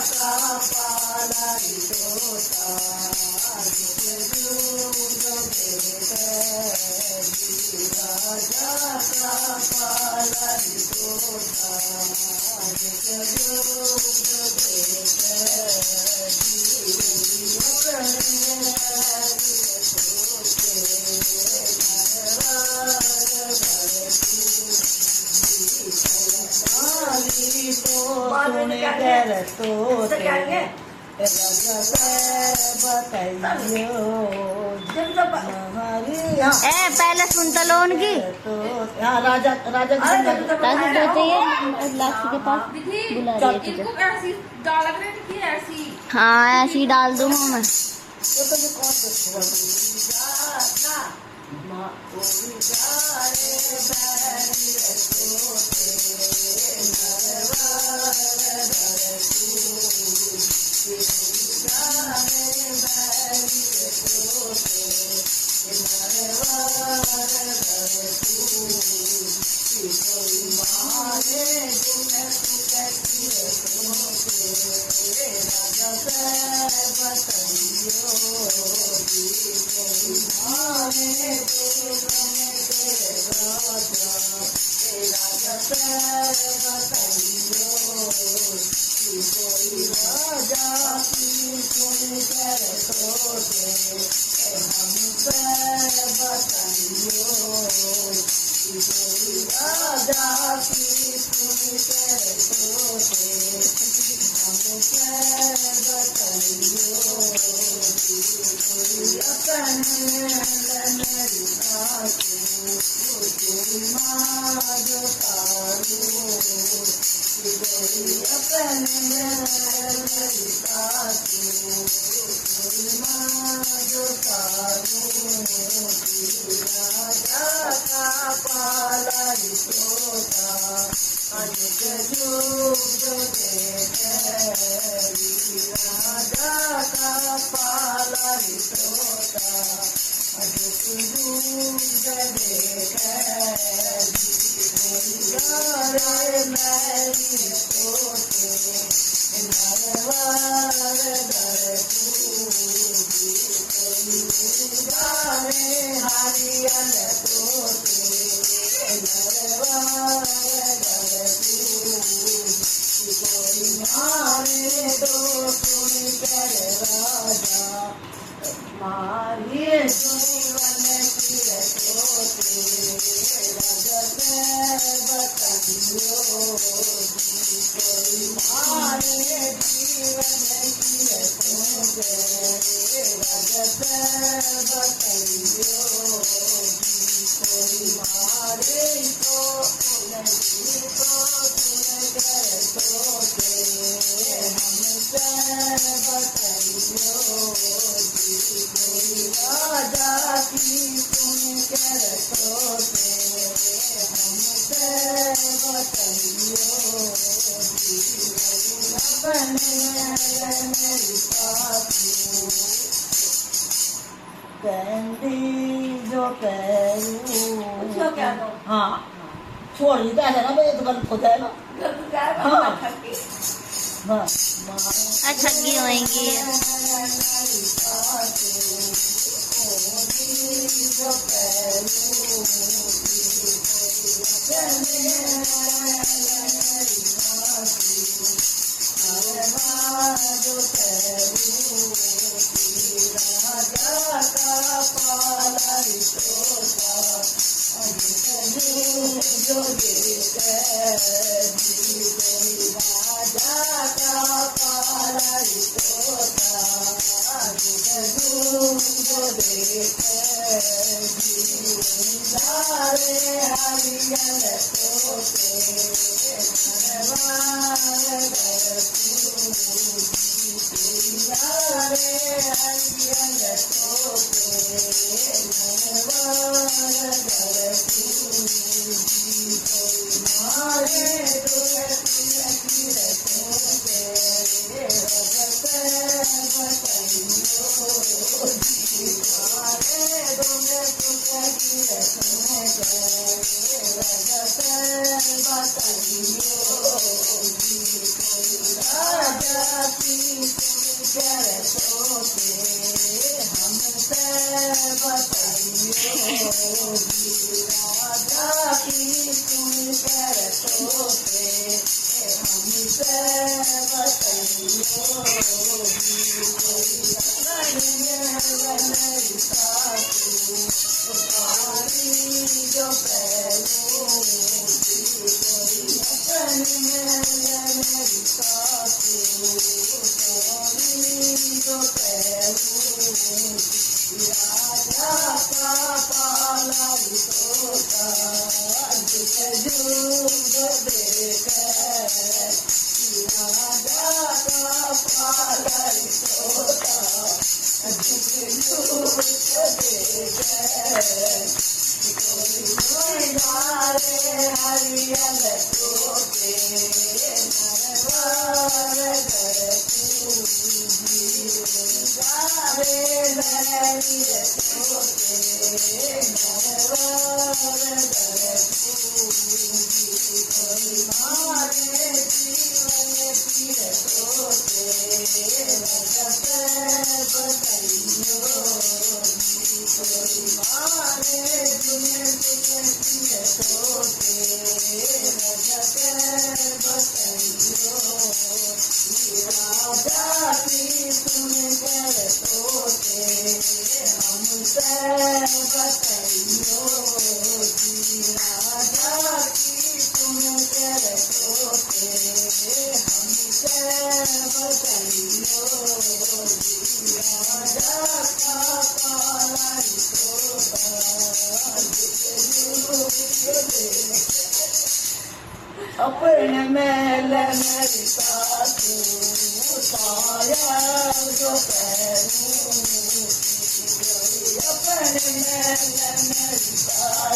का पाला तोता राजा का पाला तोता ए पहले सुन तो लो उनकी राजा राजा लास्ट के पास बुला रही है तुझे। ऐसी डाल रहे हैं कि ऐसी हाँ ऐसे ही डाल दूंगा मैं। हाँ छोड़ ही क्या है ना भाई, तो गलत हो जाएगा। ठगी होएंगी। हमसे बताइयो मेरी सासू उतारी जो पैरों अपनी मेरी सासू उतारी जो पैरों राजा का पाला तोता जुग देख राजा का पाला तोता जुग देख नारे हरियल तोते नरवार नारे हरियल तोते नरवार हमारे जीवन पीर तोते रजत बताइयो हमारे जीवन पीर तोते रजत बताइयो राजा की सुन कर तोते हमसे बताइयो राजा की सुन कर तोते हमसे बताइयो राजा का पाला तोता अपने मेल मेरी सासू उतारा जो पैरों अपने मेल मेरी सासू